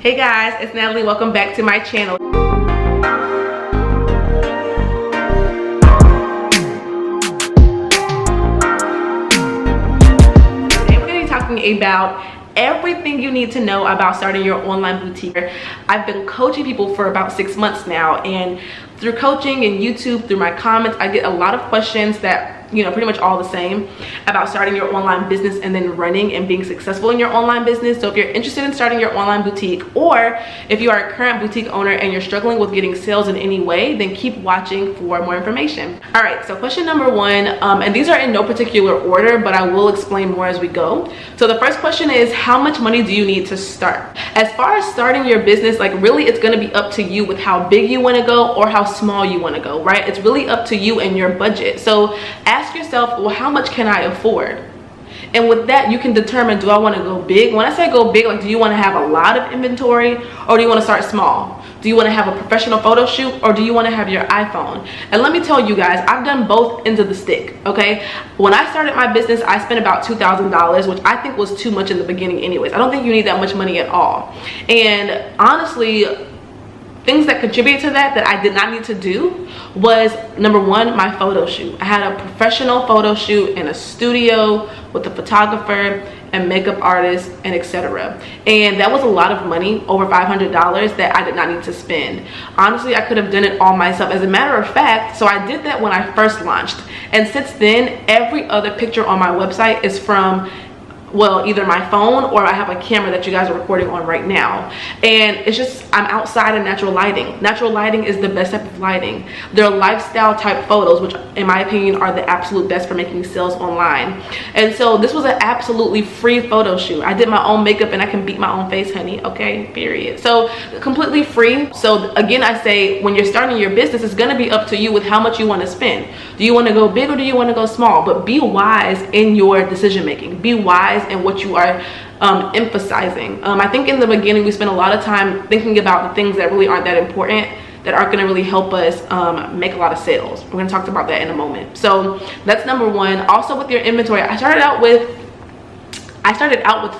Hey guys, it's Natalie. Welcome back to my channel. Today we're going to be talking about everything you need to know about starting your online boutique. I've been coaching people for about 6 months now, and through coaching and YouTube, through my comments, I get a lot of questions that, pretty much all the same about starting your online business and then running and being successful in your online business. So if you're interested in starting your online boutique, or if you are a current boutique owner and you're struggling with getting sales in any way, then keep watching for more information. All right, so question number one, and these are in no particular order, but I will explain more as we go. So the first question is, how much money do you need to start? As far as starting your business, really it's going to be up to you with how big you want to go or how small you want to go, right? It's really up to you and your budget. So ask yourself, well, how much can I afford? And with that, you can determine, do I want to go big? When I say go big, do you want to have a lot of inventory, or do you want to start small? Do you want to have a professional photo shoot, or do you want to have your iPhone? And let me tell you guys, I've done both ends of the stick, okay? When I started my business, I spent about $2,000, which I think was too much in the beginning anyways. I don't think you need that much money at all. And honestly, things that contributed to that I did not need to do was, number one, my photo shoot. I had a professional photo shoot in a studio with a photographer and makeup artist and etc. And that was a lot of money, over $500, that I did not need to spend. Honestly, I could have done it all myself. As a matter of fact, so I did that when I first launched. And since then, every other picture on my website is from, well, either my phone or I have a camera that you guys are recording on right now. And it's just, I'm outside in natural lighting. Natural lighting is the best type of lighting. They're lifestyle type photos, which in my opinion are the absolute best for making sales online. And so this was an absolutely free photo shoot. I did my own makeup and I can beat my own face, honey, okay, period. So completely free. So again, I say, when you're starting your business, it's gonna be up to you with how much you wanna spend. Do you wanna go big or do you wanna go small? But be wise in your decision making. Be wise and what you are emphasizing. I think in the beginning we spend a lot of time thinking about the things that really aren't that important, that aren't going to really help us make a lot of sales. We're going to talk about that in a moment. So that's number one. Also, with your inventory, I started out with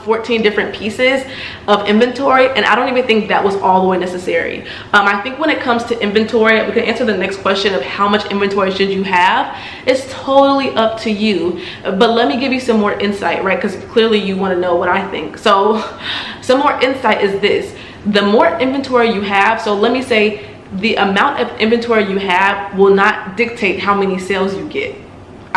14 different pieces of inventory, and I don't even think that was all the way necessary. I think when it comes to inventory, we can answer the next question of how much inventory should you have. It's totally up to you, but let me give you some more insight, right? Because clearly you want to know what I think. So some more insight is this: the more inventory you have, so let me say the amount of inventory you have will not dictate how many sales you get.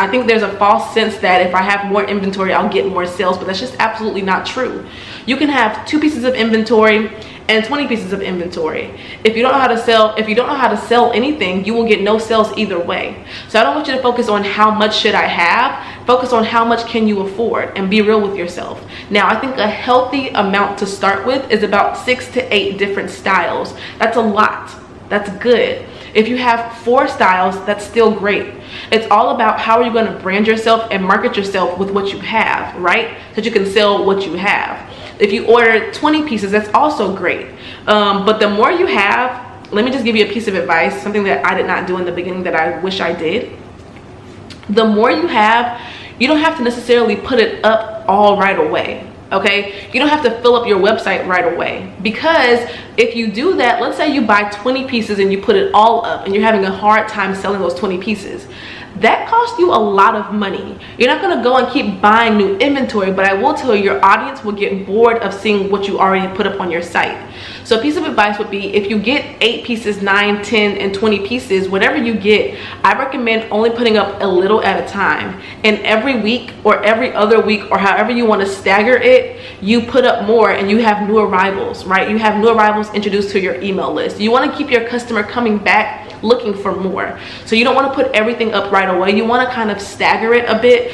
I think there's a false sense that if I have more inventory, I'll get more sales, but that's just absolutely not true. You can have 2 pieces of inventory and 20 pieces of inventory. If you don't know how to sell anything, you will get no sales either way. So I don't want you to focus on how much should I have. Focus on how much can you afford, and be real with yourself. Now, I think a healthy amount to start with is about 6 to 8 different styles. That's a lot. That's good. If you have 4 styles, that's still great. It's all about how are you going to brand yourself and market yourself with what you have, right? So that you can sell what you have. If you order 20 pieces, that's also great. But the more you have, let me just give you a piece of advice, something that I did not do in the beginning that I wish I did. The more you have, you don't have to necessarily put it up all right away. Okay, you don't have to fill up your website right away, because if you do that, let's say you buy 20 pieces and you put it all up and you're having a hard time selling those 20 pieces, that costs you a lot of money. You're not going to go and keep buying new inventory, but I will tell you, your audience will get bored of seeing what you already put up on your site. So a piece of advice would be, if you get 8 pieces, 9, 10, and 20 pieces, whatever you get, I recommend only putting up a little at a time. And every week or every other week, or however you want to stagger it, you put up more and you have new arrivals, right? You have new arrivals introduced to your email list. You want to keep your customer coming back looking for more. So you don't want to put everything up right away. You want to kind of stagger it a bit,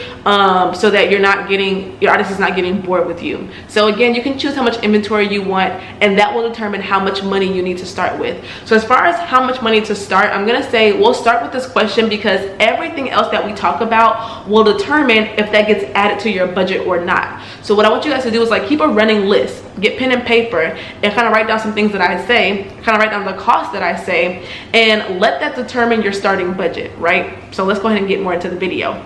so that your audience is not getting bored with you. So again, you can choose how much inventory you want, and that will determine how much money you need to start with. So as far as how much money to start, I'm going to say we'll start with this question, because everything else that we talk about will determine if that gets added to your budget or not. So what I want you guys to do is keep a running list, get pen and paper, and kind of write down some things that I say, kind of write down the cost that I say, and let that determine your starting budget, right? So let's go ahead and get more into the video.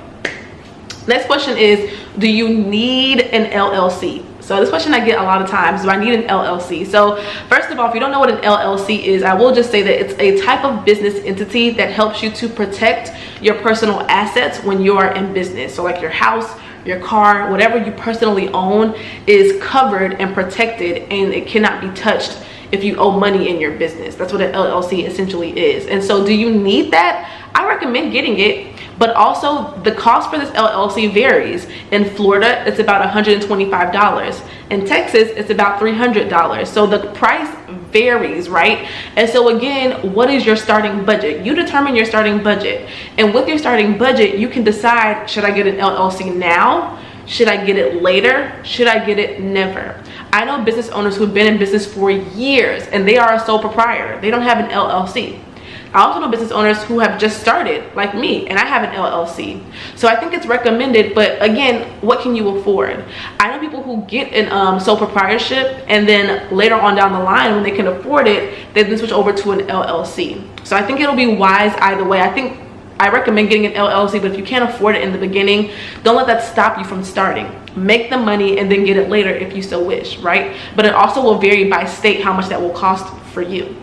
Next question is, do you need an LLC? So this question I get a lot of times, do I need an LLC? So first of all, if you don't know what an LLC is, I will just say that it's a type of business entity that helps you to protect your personal assets when you are in business. So like your house, your car, whatever you personally own is covered and protected, and it cannot be touched if you owe money in your business. That's what an LLC essentially is. And so do you need that? I recommend getting it, but also the cost for this LLC varies. In Florida, it's about $125. In Texas, it's about $300. So the price varies, right? And so again, what is your starting budget? You determine your starting budget. And with your starting budget, you can decide, should I get an LLC now? Should I get it later? Should I get it never? I know business owners who've been in business for years and they are a sole proprietor. They don't have an LLC. I also know business owners who have just started, like me, and I have an LLC. So I think it's recommended, but again, what can you afford? I know people who get an sole proprietorship, and then later on down the line, when they can afford it, they then switch over to an LLC. So I think it'll be wise either way. I recommend getting an LLC, but if you can't afford it in the beginning, don't let that stop you from starting. Make the money and then get it later if you so wish, right? But it also will vary by state how much that will cost for you.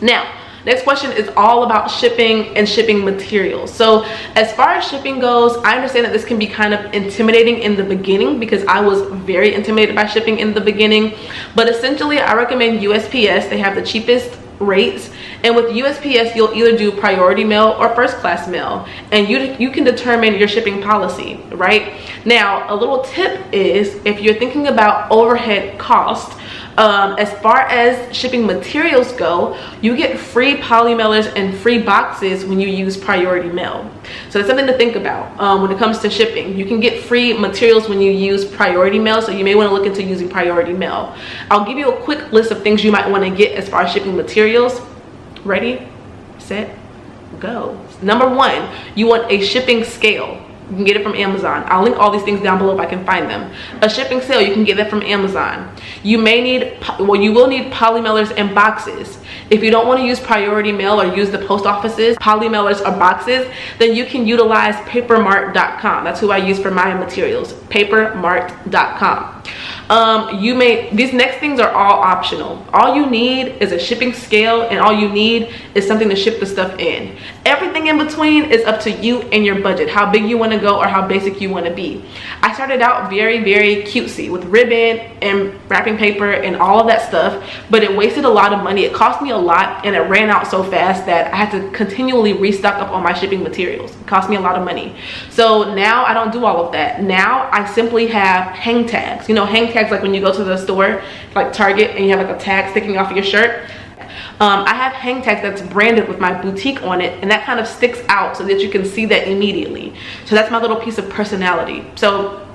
Now, next question is all about shipping and shipping materials. So as far as shipping goes, I understand that this can be kind of intimidating in the beginning because I was very intimidated by shipping in the beginning. But essentially, I recommend USPS. They have the cheapest rates, and with USPS you'll either do priority mail or first class mail, and you can determine your shipping policy. Right now, a little tip is, if you're thinking about overhead cost, as far as shipping materials go, you get free poly mailers and free boxes when you use priority mail. So that's something to think about when it comes to shipping. You can get free materials when you use priority mail, so you may want to look into using priority mail. I'll give you a quick list of things you might want to get as far as shipping materials. Ready, set, go. Number one, you want a shipping scale. You can get it from Amazon. I'll link all these things down below if I can find them. A shipping scale, you can get that from Amazon. You may need, well, you will need poly mailers and boxes. If you don't want to use priority mail or use the post offices, poly mailers or boxes, then you can utilize papermart.com. That's who I use for my materials, papermart.com. These next things are all optional. All you need is a shipping scale, and all you need is something to ship the stuff in. Everything in between is up to you and your budget, how big you want to go or how basic you want to be. I started out very, very cutesy with ribbon and wrapping paper and all of that stuff, but it wasted a lot of money. It cost me a lot, and it ran out so fast that I had to continually restock up on my shipping materials. It cost me a lot of money. So now I don't do all of that. Now I simply have hang tags. You know, hang tags like when you go to the store, like Target, and you have like a tag sticking off of your shirt. I have hang tags that's branded with my boutique on it, and that kind of sticks out so that you can see that immediately. So that's my little piece of personality. So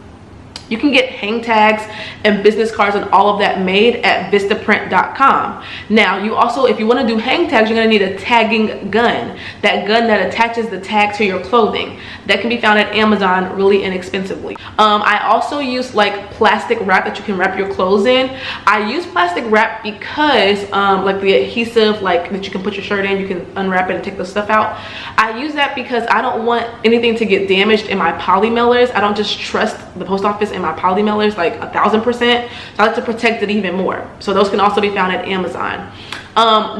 you can get hang tags and business cards and all of that made at vistaprint.com. Now, you also, if you want to do hang tags, you're going to need a tagging gun. That gun that attaches the tag to your clothing. That can be found at Amazon really inexpensively. I also use like plastic wrap that you can wrap your clothes in. I use plastic wrap because like the adhesive, like that you can put your shirt in, you can unwrap it and take the stuff out. I use that because I don't want anything to get damaged in my poly mailers. I don't just trust the post office and my poly mailers like 1000%. So I like to protect it even more. So those can also be found at Amazon.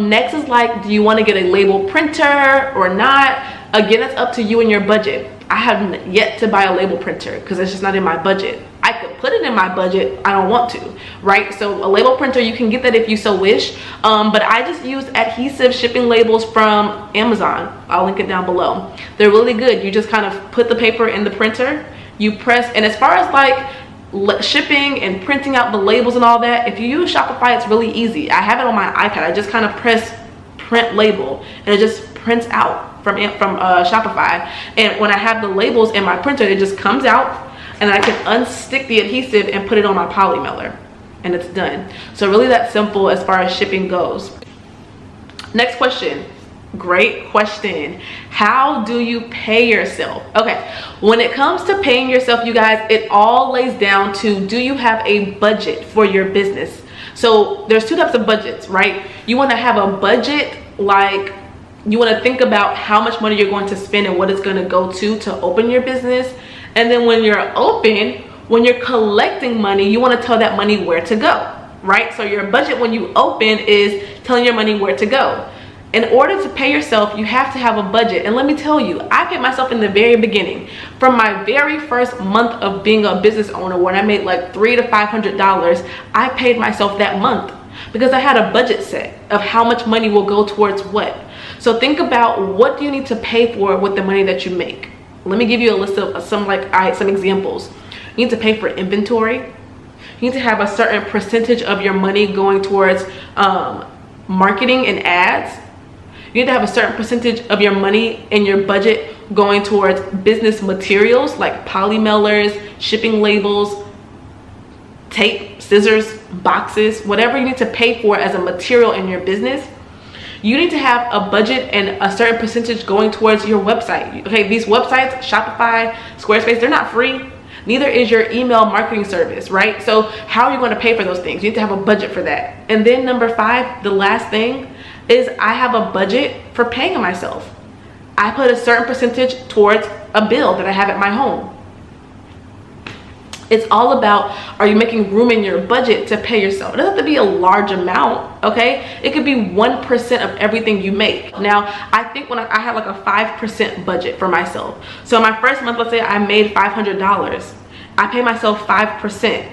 Next is like, do you want to get a label printer or not? Again, it's up to you and your budget. I have yet to buy a label printer because it's just not in my budget. I could put it in my budget, I don't want to, right? So a label printer, you can get that if you so wish, but I just use adhesive shipping labels from Amazon. I'll link it down below. They're really good. You just kind of put the paper in the printer, you press, and as far as like shipping and printing out the labels and all that, if you use Shopify, it's really easy. I have it on my iPad. I just kind of press print label and it just prints out from Shopify. And when I have the labels in my printer, it just comes out and I can unstick the adhesive and put it on my poly mailer and it's done. So really that simple as far as shipping goes. Next question. Great question. How do you pay yourself? Okay, when it comes to paying yourself, you guys, it all lays down to, do you have a budget for your business? So there's two types of budgets, right? You want to have a budget, like you want to think about how much money you're going to spend and what it's going to go to open your business. And then when you're open, When you're collecting money, you want to tell that money where to go, right? So your budget when you open is telling your money where to go. In order to pay yourself, you have to have a budget. And let me tell you, I paid myself in the very beginning. From my very first month of being a business owner, when I made like $300 to $500, I paid myself that month because I had a budget set of how much money will go towards what. So think about, what do you need to pay for with the money that you make? Let me give you a list of some examples. You need to pay for inventory. You need to have a certain percentage of your money going towards marketing and ads. You need to have a certain percentage of your money in your budget going towards business materials like poly mailers, shipping labels, tape, scissors, boxes, whatever you need to pay for as a material in your business. You need to have a budget and a certain percentage going towards your website. Okay, these websites, Shopify, Squarespace, they're not free. Neither is your email marketing service, right? So how are you going to pay for those things? You need to have a budget for that. And then number 5, the last thing, is I have a budget for paying myself. I put a certain percentage towards a bill that I have at my home. It's all about, are you making room in your budget to pay yourself? It doesn't have to be a large amount, okay? It could be 1% of everything you make. Now, I think when I had like a 5% budget for myself. So my first month, let's say I made $500. I pay myself 5%.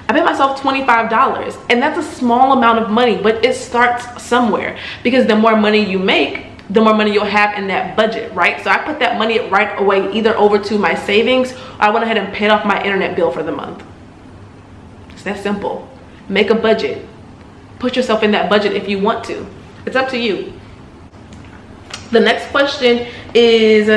I pay myself $25, and that's a small amount of money, but it starts somewhere, because the more money you make, the more money you'll have in that budget, right? So I put that money right away, either over to my savings, or I went ahead and paid off my internet bill for the month. It's that simple. Make a budget. Put yourself in that budget if you want to. It's up to you. The next question is,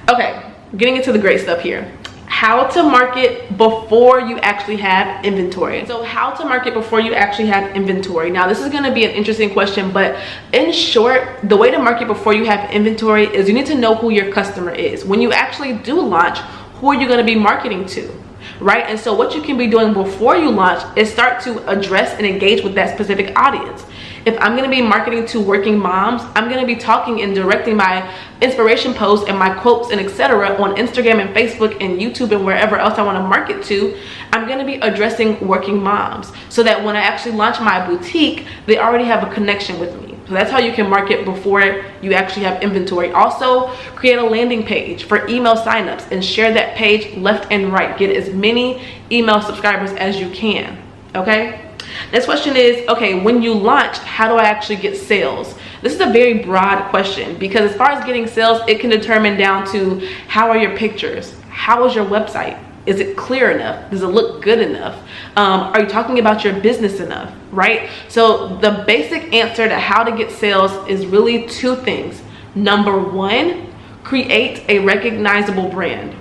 okay, getting into the great stuff here. How to market before you actually have inventory. So how to market before you actually have inventory. Now this is going to be an interesting question, but in short, the way to market before you have inventory is you need to know who your customer is. When you actually do launch, who are you going to be marketing to, right? And so what you can be doing before you launch is start to address and engage with that specific audience. If I'm going to be marketing to working moms, I'm going to be talking and directing my inspiration posts and my quotes and etc. on Instagram and Facebook and YouTube and wherever else I want to market to. I'm going to be addressing working moms so that when I actually launch my boutique, they already have a connection with me. So that's how you can market before you actually have inventory. Also, create a landing page for email signups and share that page left and right. Get as many email subscribers as you can, okay? Next question is, okay, when you launch, how do I actually get sales? This is a very broad question, because as far as getting sales, it can determine down to, how are your pictures? How is your website? Is it clear enough? Does it look good enough? Are you talking about your business enough, right? So the basic answer to how to get sales is really 2 things. Number 1, create a recognizable brand.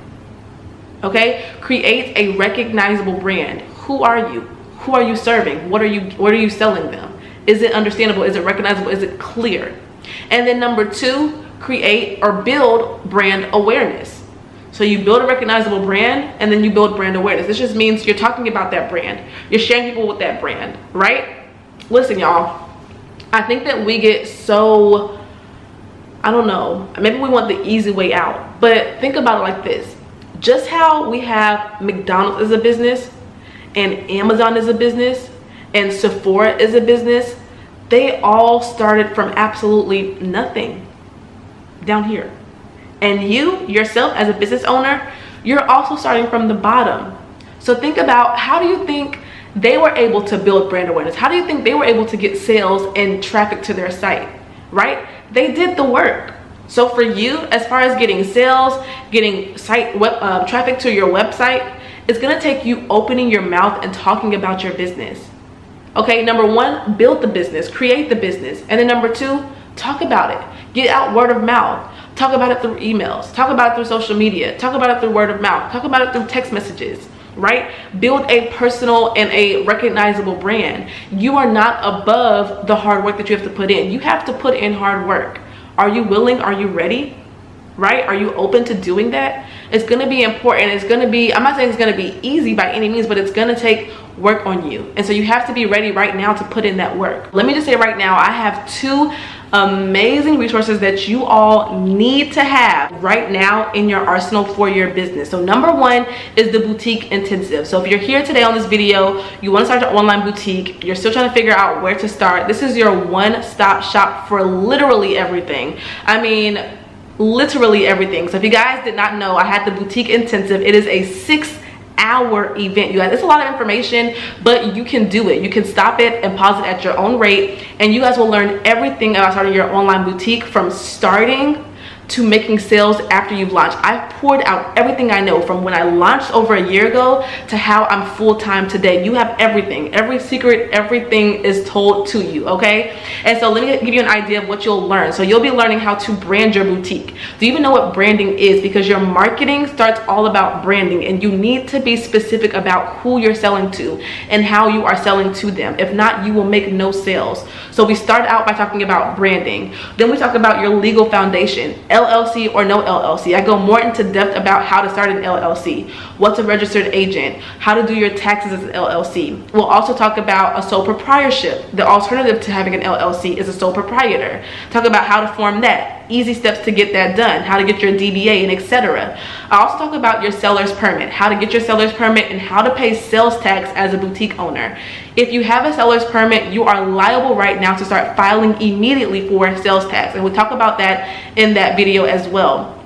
Okay? Create a recognizable brand. Who are you? Who are you serving? What are you selling them? Is it understandable? Is it recognizable? Is it clear? And then number 2, create or build brand awareness. So you build a recognizable brand, and then you build brand awareness. This just means you're talking about that brand. You're sharing people with that brand, right? Listen, y'all, I think that we get so, I don't know, maybe we want the easy way out, but think about it like this. Just how we have McDonald's as a business, and Amazon is a business, and Sephora is a business, they all started from absolutely nothing down here. And you yourself as a business owner, you're also starting from the bottom. So think about, how do you think they were able to build brand awareness? How do you think they were able to get sales and traffic to their site, right? They did the work. So for you, as far as getting sales, getting site traffic to your website, it's gonna take you opening your mouth and talking about your business. Okay, number 1, build the business, create the business. And then number 2, talk about it. Get out word of mouth. Talk about it through emails. Talk about it through social media. Talk about it through word of mouth. Talk about it through text messages, right? Build a personal and a recognizable brand. You are not above the hard work that you have to put in. You have to put in hard work. Are you willing? Are you ready? Right? Are you open to doing that? It's going to be important. It's going to be, I'm not saying it's going to be easy by any means, but it's going to take work on you. And so you have to be ready right now to put in that work. Let me just say right now, I have 2 amazing resources that you all need to have right now in your arsenal for your business. So number one is the boutique intensive. So if you're here today on this video, you want to start your online boutique, you're still trying to figure out where to start, this is your one-stop shop for literally everything. I mean, literally everything. So if you guys did not know, I had the boutique intensive. It is a 6-hour event, you guys. It's a lot of information, but you can do it. You can stop it and pause it at your own rate, and you guys will learn everything about starting your online boutique, from starting to making sales after you've launched. I've poured out everything I know from when I launched over a year ago to how I'm full-time today. You have everything, every secret, everything is told to you, okay? And so let me give you an idea of what you'll learn. So you'll be learning how to brand your boutique. Do you even know what branding is? Because your marketing starts all about branding, and you need to be specific about who you're selling to and how you are selling to them. If not, you will make no sales. So we start out by talking about branding. Then we talk about your legal foundation. LLC or no LLC. I go more into depth about how to start an LLC, what's a registered agent, how to do your taxes as an LLC. We'll also talk about a sole proprietorship. The alternative to having an LLC is a sole proprietor. Talk about how to form that, easy steps to get that done, how to get your DBA, and etc. I also talk about your seller's permit, how to get your seller's permit, and how to pay sales tax as a boutique owner. If you have a seller's permit, you are liable right now to start filing immediately for sales tax, and we'll talk about that in that video as well.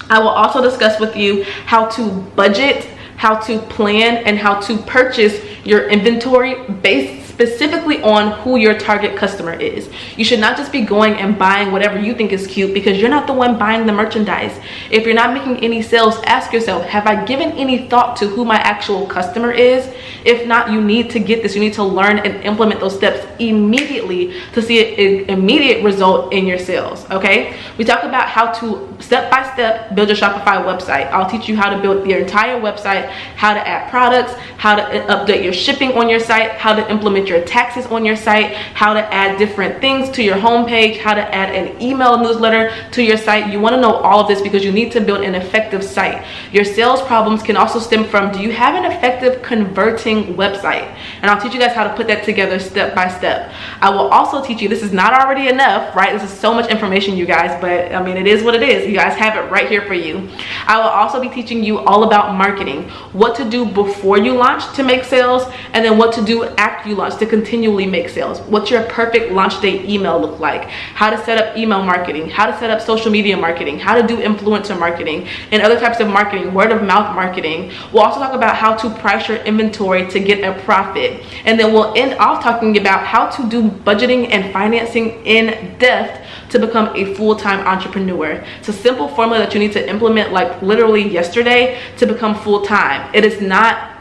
I will also discuss with you how to budget, how to plan, and how to purchase your inventory based specifically on who your target customer is. You should not just be going and buying whatever you think is cute, because you're not the one buying the merchandise. If you're not making any sales, ask yourself, have I given any thought to who my actual customer is? If not, you need to get this. You need to learn and implement those steps immediately to see an immediate result in your sales, okay? We talk about how to step-by-step build your Shopify website. I'll teach you how to build your entire website, how to add products, how to update your shipping on your site, how to implement your taxes on your site, how to add different things to your homepage, how to add an email newsletter to your site. You want to know all of this because you need to build an effective site. Your sales problems can also stem from, do you have an effective converting website? And I'll teach you guys how to put that together step by step. I will also teach you, this is not already enough, right? This is so much information, you guys, but I mean, it is what it is. You guys have it right here for you. I will also be teaching you all about marketing, what to do before you launch to make sales, and then what to do after you launch to continually make sales. What's your perfect launch day email look like? How to set up email marketing, how to set up social media marketing, how to do influencer marketing, and other types of marketing, word of mouth marketing. We'll also talk about how to price your inventory to get a profit. And then we'll end off talking about how to do budgeting and financing in depth to become a full-time entrepreneur. It's a simple formula that you need to implement like literally yesterday to become full-time. It is not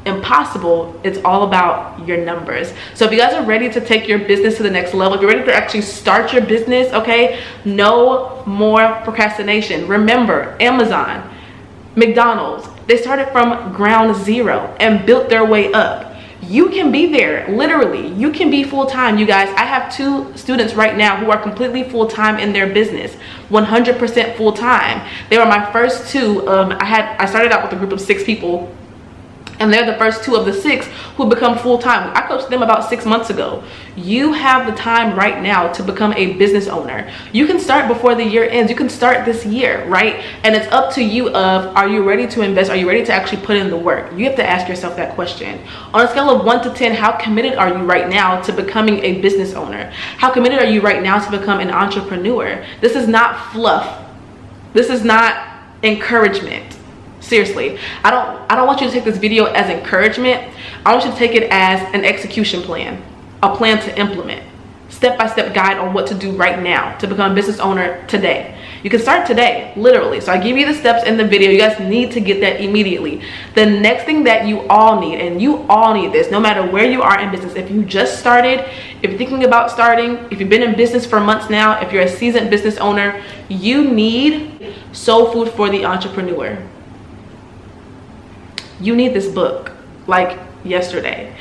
impossible. It's all about your numbers. So if you guys are ready to take your business to the next level, if you're ready to actually start your business, okay, no more procrastination. Remember, Amazon, McDonald's, they started from ground zero and built their way up. You can be there, literally. You can be full-time, you guys. I have 2 students right now who are completely full-time in their business, 100% full-time. They were my first 2. I started out with a group of 6 people, and they're the first 2 of the 6 who become full-time. I coached them about 6 months ago. You have the time right now to become a business owner. You can start before the year ends. You can start this year, right? And it's up to you of, are you ready to invest? Are you ready to actually put in the work? You have to ask yourself that question. On a scale of 1 to 10, how committed are you right now to becoming a business owner? How committed are you right now to become an entrepreneur? This is not fluff. This is not encouragement. Seriously, I don't want you to take this video as encouragement. I want you to take it as an execution plan, a plan to implement, step-by-step guide on what to do right now to become a business owner today. You can start today, literally. So I give you the steps in the video. You guys need to get that immediately. The next thing that you all need, and you all need this, no matter where you are in business, if you just started, if you're thinking about starting, if you've been in business for months now, if you're a seasoned business owner, you need Soul Food for the Entrepreneur. You need this book like yesterday.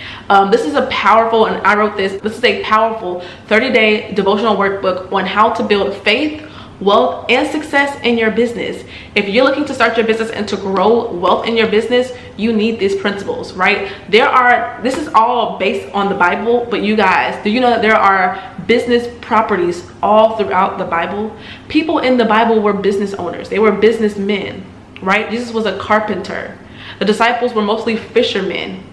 This is a powerful, and I wrote this is a powerful 30-day devotional workbook on how to build faith, wealth and success in your business. If you're looking to start your business and to grow wealth in your business, you need these principles, right? This is all based on the Bible, but you guys, do you know that there are business properties all throughout the Bible? People in the Bible were business owners. They were businessmen, right? Jesus was a carpenter. The disciples were mostly fishermen.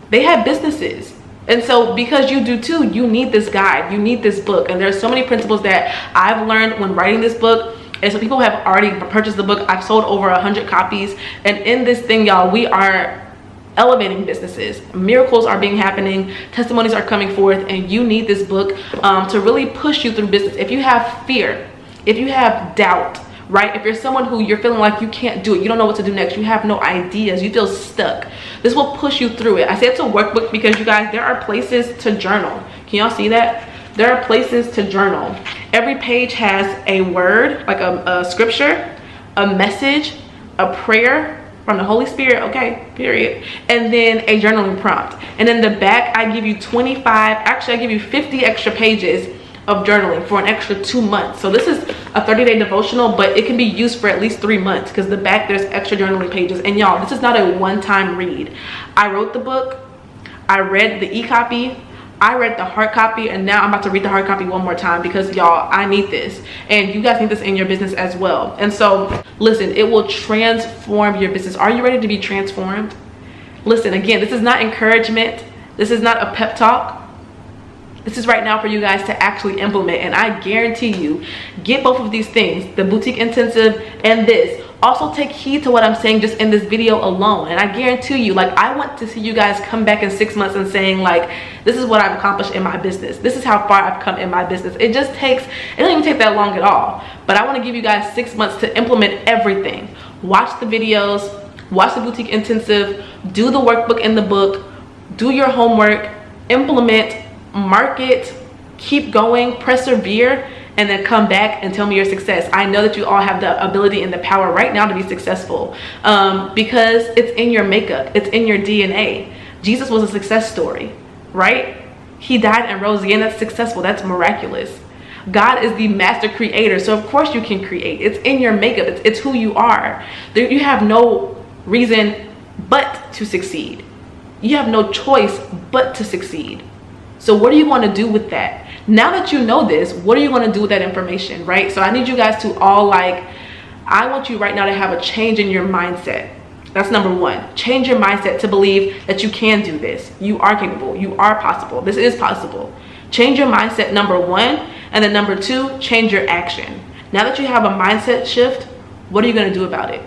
They had businesses. And so because you do too, you need this guide, you need this book. And there's so many principles that I've learned when writing this book. And so people have already purchased the book. I've sold over 100 copies. And in this thing, y'all, we are elevating businesses. Miracles are happening. Testimonies are coming forth. And you need this book to really push you through business. If you have fear, if you have doubt, right? If you're someone who you're feeling like you can't do it, you don't know what to do next, you have no ideas, you feel stuck, this will push you through it. I say it's a workbook because you guys, there are places to journal. Can y'all see that? There are places to journal. Every page has a word, like a scripture, a message, a prayer from the Holy Spirit, okay, period, and then a journaling prompt. And in the back, I give you 50 extra pages of journaling for an extra 2 months. So this is a 30-day devotional, but it can be used for at least 3 months because the back, there's extra journaling pages. And y'all, this is not a one-time read. I wrote the book, I read the e-copy, I read the hard copy, and now I'm about to read the hard copy one more time because y'all, I need this. And you guys need this in your business as well. And so listen, it will transform your business. Are you ready to be transformed? Listen, again, this is not encouragement. This is not a pep talk. This is right now for you guys to actually implement. And I guarantee you, get both of these things, the boutique intensive and this. Also take heed to what I'm saying just in this video alone. And I guarantee you, like, I want to see you guys come back in 6 months and saying like, this is what I've accomplished in my business. This is how far I've come in my business. It don't even take that long at all. But I want to give you guys 6 months to implement everything. Watch the videos, watch the boutique intensive, do the workbook in the book, do your homework, implement, market, keep going, persevere, and then come back and tell me your success. I know that you all have the ability and the power right now to be successful because it's in your makeup, it's in your DNA. Jesus was a success story, right? He died and rose again. That's successful. That's miraculous. God is the master creator, so of course you can create. It's in your makeup. It's who you are. You have no reason but to succeed. You have no choice but to succeed. So what do you want to do with that? Now that you know this, what are you going to do with that information, right? So I need you guys to all I want you right now to have a change in your mindset. That's number one. Change your mindset to believe that you can do this. You are capable. You are possible. This is possible. Change your mindset, number one. And then number two, change your action. Now that you have a mindset shift, what are you going to do about it?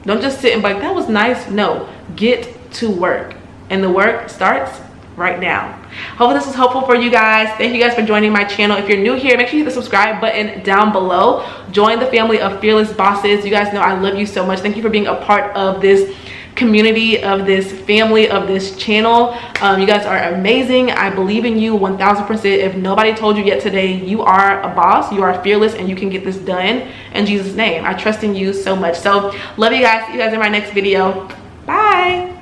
Don't just sit and be like, that was nice. No, get to work. And the work starts right now. Hopefully this was helpful for you guys. Thank you guys for joining my channel. If you're new here, make sure you hit the subscribe button down below. Join the family of fearless bosses. You guys know I love you so much. Thank you for being a part of this community, of this family, of this channel. You guys are amazing. I believe in you 1000%. If nobody told you yet today, you are a boss, you are fearless, and you can get this done in Jesus' name. I trust in you so much. So love you guys. See you guys in my next video. Bye.